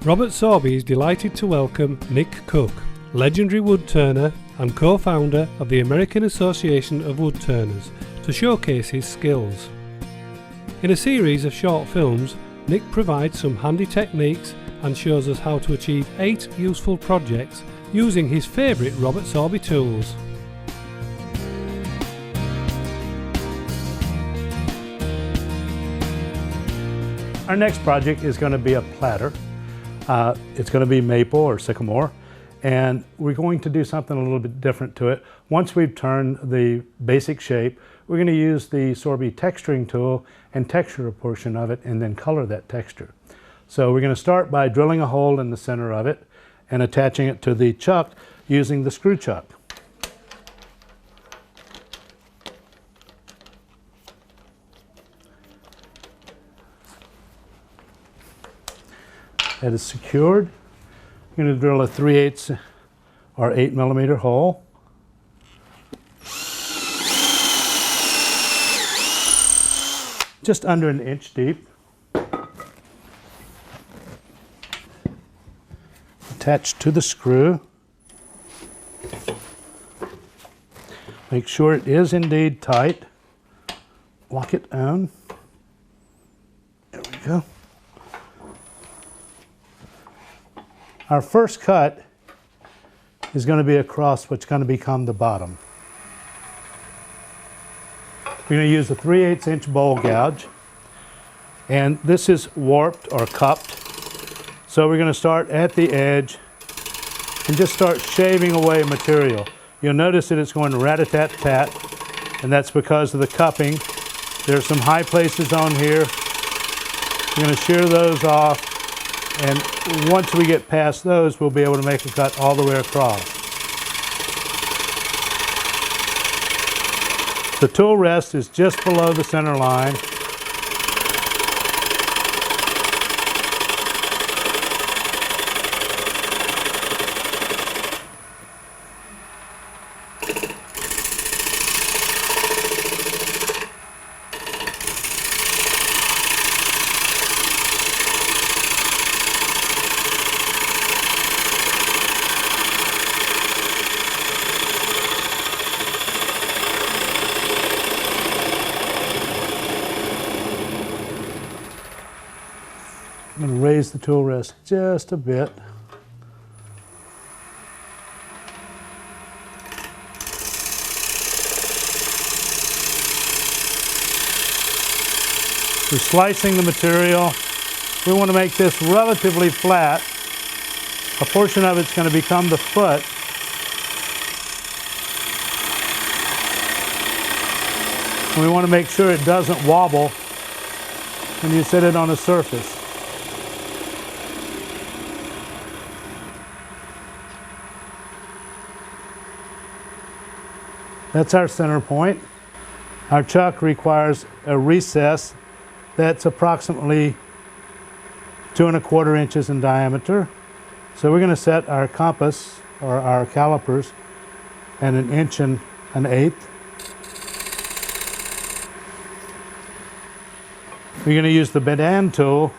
Robert Sorby is delighted to welcome Nick Cook, legendary woodturner and co-founder of the American Association of Woodturners, to showcase his skills. In a series of short films, Nick provides some handy techniques and shows us how to achieve 8 useful projects using his favourite Robert Sorby tools. Our next project is going to be a platter. It's going to be maple or sycamore, and we're going to do something a little bit different to it. Once we've turned the basic shape, we're going to use the Sorby texturing tool and texture a portion of it and then color that texture. So we're going to start by drilling a hole in the center of it and attaching it to the chuck using the screw chuck. That is secured. I'm going to drill a 3/8 or 8mm hole. Just under 1 inch deep. Attached to the screw. Make sure it is indeed tight. Lock it down. There we go. Our first cut is going to be across what's going to become the bottom. We're going to use a 3/8 inch bowl gouge, and this is warped or cupped. So we're going to start at the edge and just start shaving away material. You'll notice that it's going rat-a-tat-tat, and that's because of the cupping. There's some high places on here. We're going to shear those off. And once we get past those, we'll be able to make a cut all the way across. The tool rest is just below the center line. I'm going to raise the tool rest just a bit. We're slicing the material. We want to make this relatively flat. A portion of it's going to become the foot. And we want to make sure it doesn't wobble when you set it on a surface. That's our center point. Our chuck requires a recess that's approximately 2 1/4 inches in diameter. So we're going to set our compass or our calipers at 1 1/8 inches. We're going to use the bend tool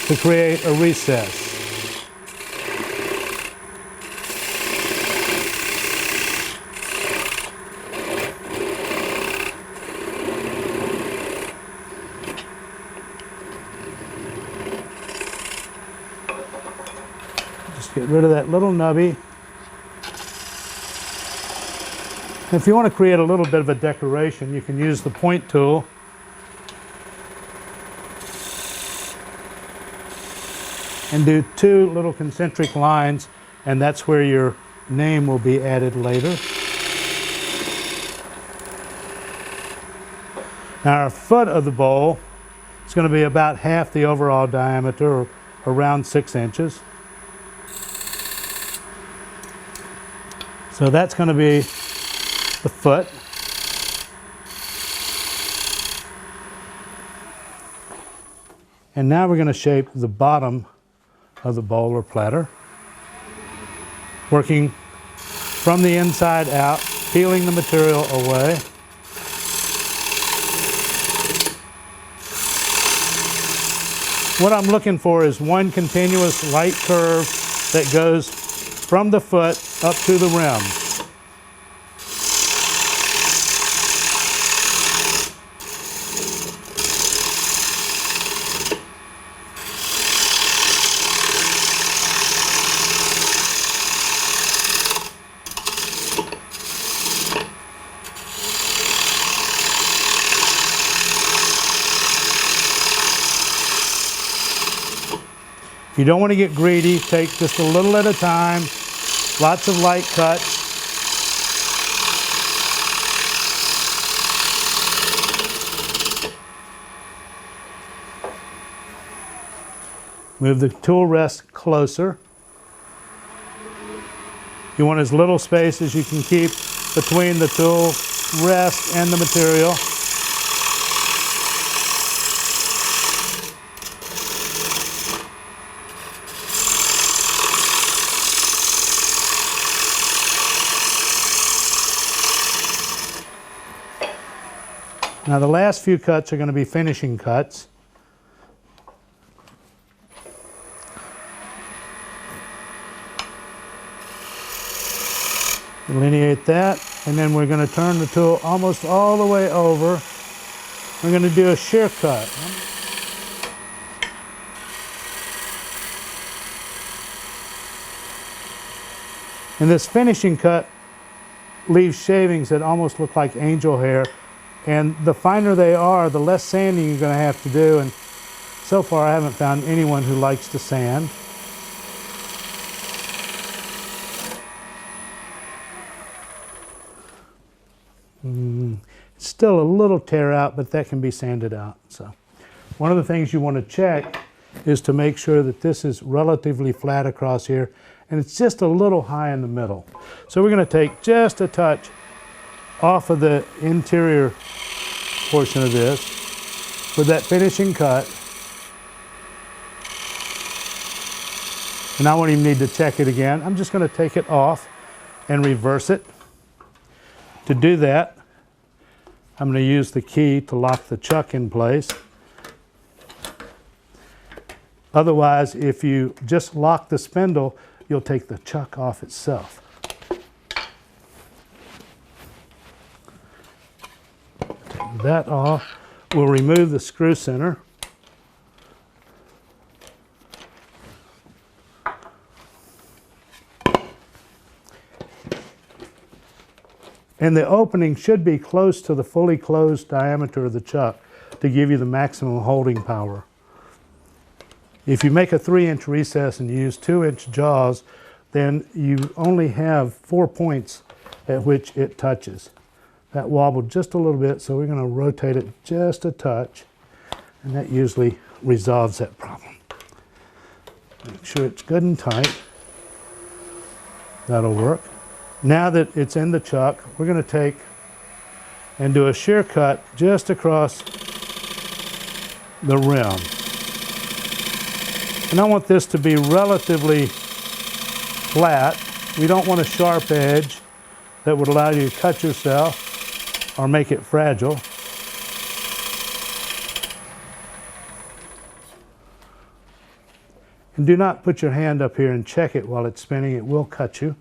to create a recess. Get rid of that little nubby. If you want to create a little bit of a decoration, you can use the point tool. And do 2 little concentric lines, and that's where your name will be added later. Now our foot of the bowl is going to be about half the overall diameter, or around 6 inches. So that's going to be the foot. And now we're going to shape the bottom of the bowl or platter, working from the inside out, peeling the material away. What I'm looking for is one continuous light curve that goes from the foot up to the rim. You don't want to get greedy. Take just a little at a time. Lots of light cuts. Move the tool rest closer. You want as little space as you can keep between the tool rest and the material. Now the last few cuts are going to be finishing cuts. Delineate that, and then we're going to turn the tool almost all the way over. We're going to do a shear cut. And this finishing cut leaves shavings that almost look like angel hair. And the finer they are, the less sanding you're going to have to do. And so far, I haven't found anyone who likes to sand. It's still a little tear out, but that can be sanded out. So, one of the things you want to check is to make sure that this is relatively flat across here, and it's just a little high in the middle. So we're going to take just a touch off of the interior portion of this with that finishing cut. And I won't even need to check it again. I'm just going to take it off and reverse it. To do that, I'm going to use the key to lock the chuck in place. Otherwise, if you just lock the spindle, you'll take the chuck off itself. Take that off. We'll remove the screw center. And the opening should be close to the fully closed diameter of the chuck to give you the maximum holding power. If you make a 3-inch recess and you use 2-inch jaws, then you only have 4 points at which it touches. That wobbled just a little bit, so we're going to rotate it just a touch, and that usually resolves that problem. Make sure it's good and tight. That'll work. Now that it's in the chuck, we're going to take and do a shear cut just across the rim. And I want this to be relatively flat. We don't want a sharp edge that would allow you to cut yourself or make it fragile. And do not put your hand up here and check it while it's spinning. It will cut you.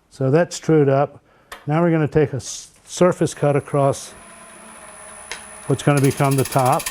So that's trued up. Now we're going to take a surface cut across what's going to become the top.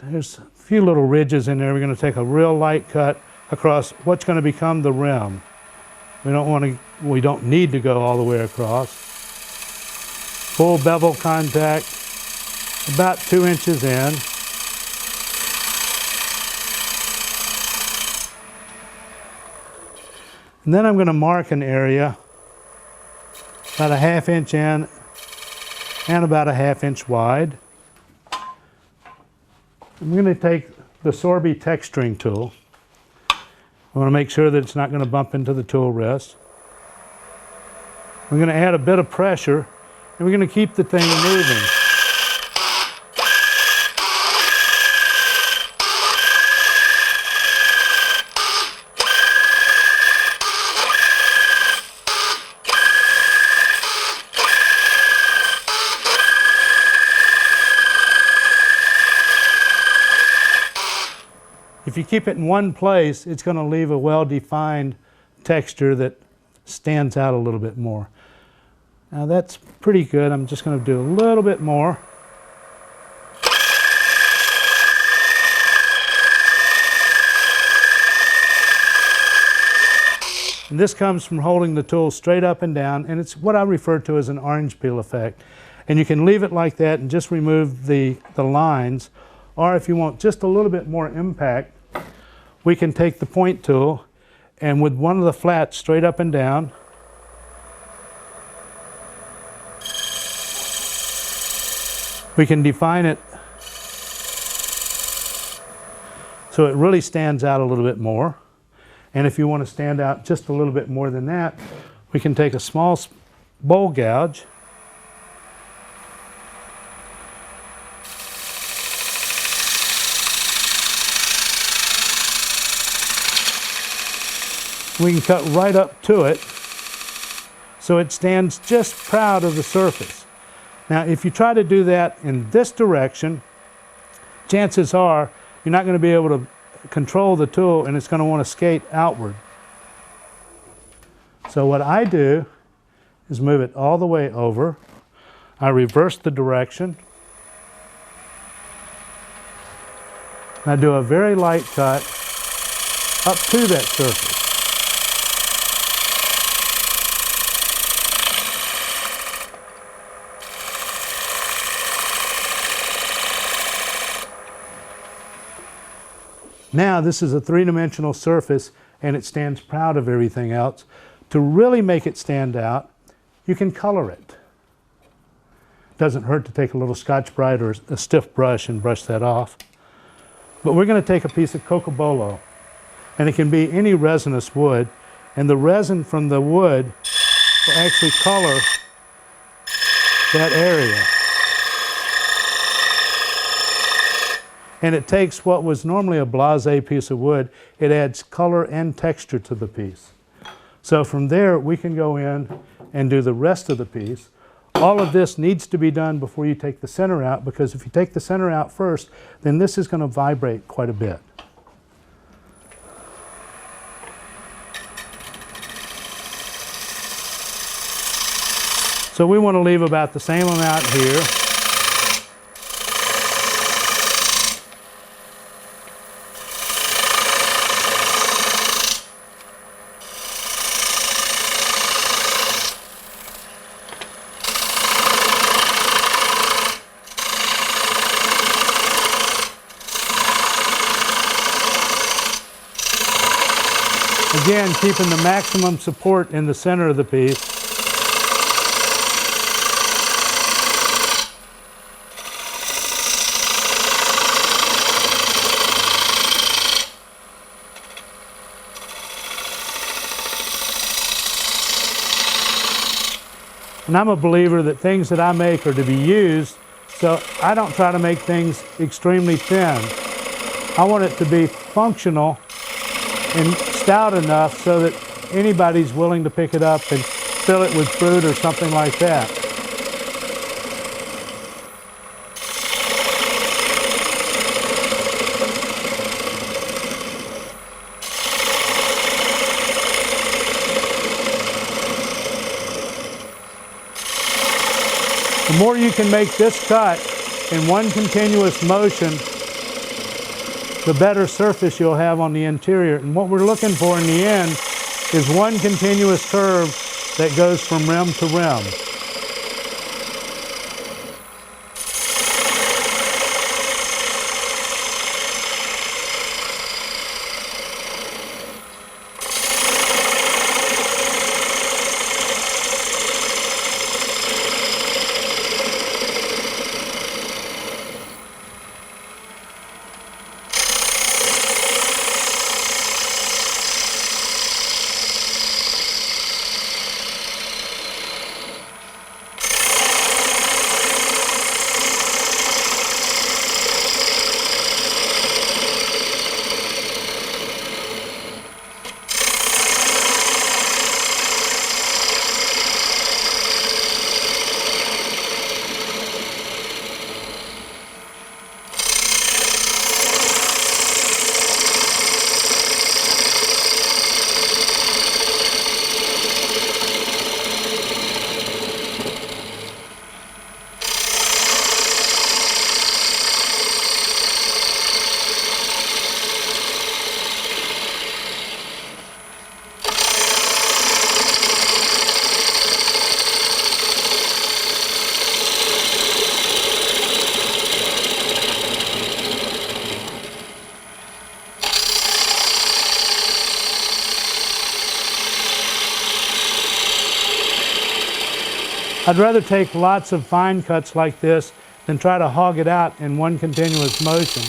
There's a few little ridges in there. We're going to take a real light cut across what's going to become the rim. We don't need to go all the way across. Full bevel contact, about 2 inches in. And then I'm going to mark an area about a 1/2 inch in and about a 1/2 inch wide. I'm going to take the Sorby texturing tool. I want to make sure that it's not going to bump into the tool rest. We're going to add a bit of pressure, and we're going to keep the thing moving. If you keep it in one place, it's going to leave a well-defined texture that stands out a little bit more. Now that's pretty good. I'm just going to do a little bit more. And this comes from holding the tool straight up and down, and it's what I refer to as an orange peel effect. And you can leave it like that and just remove the lines, or if you want just a little bit more impact, we can take the point tool and with one of the flats straight up and down, we can define it so it really stands out a little bit more. And if you want to stand out just a little bit more than that, we can take a small bowl gouge we can cut right up to it so it stands just proud of the surface. Now if you try to do that in this direction, chances are you're not going to be able to control the tool and it's going to want to skate outward. So what I do is move it all the way over. I reverse the direction. And I do a very light cut up to that surface. Now this is a three-dimensional surface and it stands proud of everything else. To really make it stand out, you can color it. Doesn't hurt to take a little Scotch-Brite or a stiff brush and brush that off. But we're going to take a piece of cocobolo, and it can be any resinous wood, and the resin from the wood will actually color that area. And it takes what was normally a blasé piece of wood, it adds color and texture to the piece. So from there, we can go in and do the rest of the piece. All of this needs to be done before you take the center out, because if you take the center out first, then this is going to vibrate quite a bit. So we want to leave about the same amount here. Again, keeping the maximum support in the center of the piece. And I'm a believer that things that I make are to be used, so I don't try to make things extremely thin. I want it to be functional and stout enough so that anybody's willing to pick it up and fill it with fruit or something like that. The more you can make this cut in one continuous motion, the better surface you'll have on the interior. And what we're looking for in the end is one continuous curve that goes from rim to rim. I'd rather take lots of fine cuts like this than try to hog it out in one continuous motion.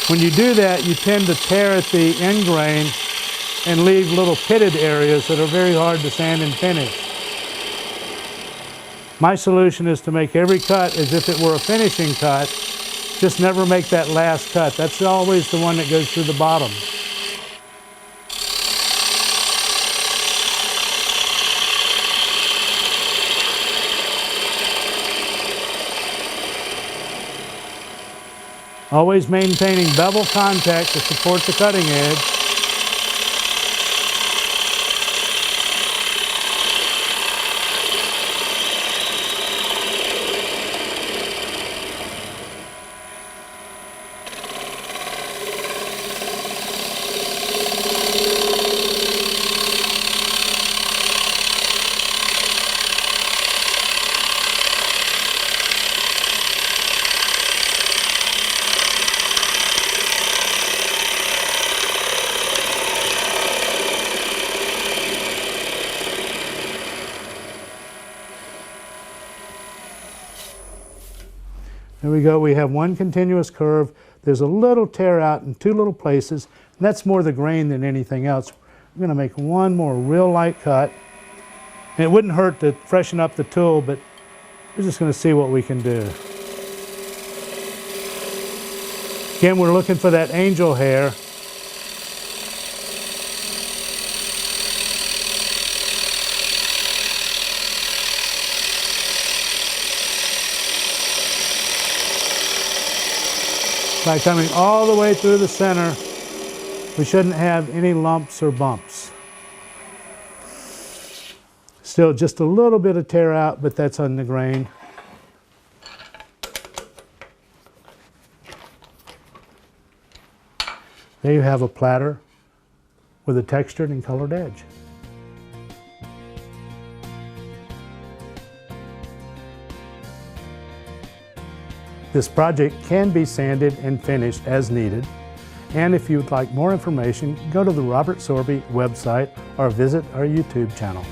When you do that, you tend to tear at the end grain and leave little pitted areas that are very hard to sand and finish. My solution is to make every cut as if it were a finishing cut, just never make that last cut. That's always the one that goes through the bottom. Always maintaining bevel contact to support the cutting edge. There we go, we have one continuous curve. There's a little tear out in two little places, and that's more the grain than anything else. I'm gonna make one more real light cut. And it wouldn't hurt to freshen up the tool, but we're just gonna see what we can do. Again, we're looking for that angel hair. By coming all the way through the center, we shouldn't have any lumps or bumps. Still just a little bit of tear out, but that's on the grain. There you have a platter with a textured and colored edge. This project can be sanded and finished as needed. And if you would like more information, go to the Robert Sorby website or visit our YouTube channel.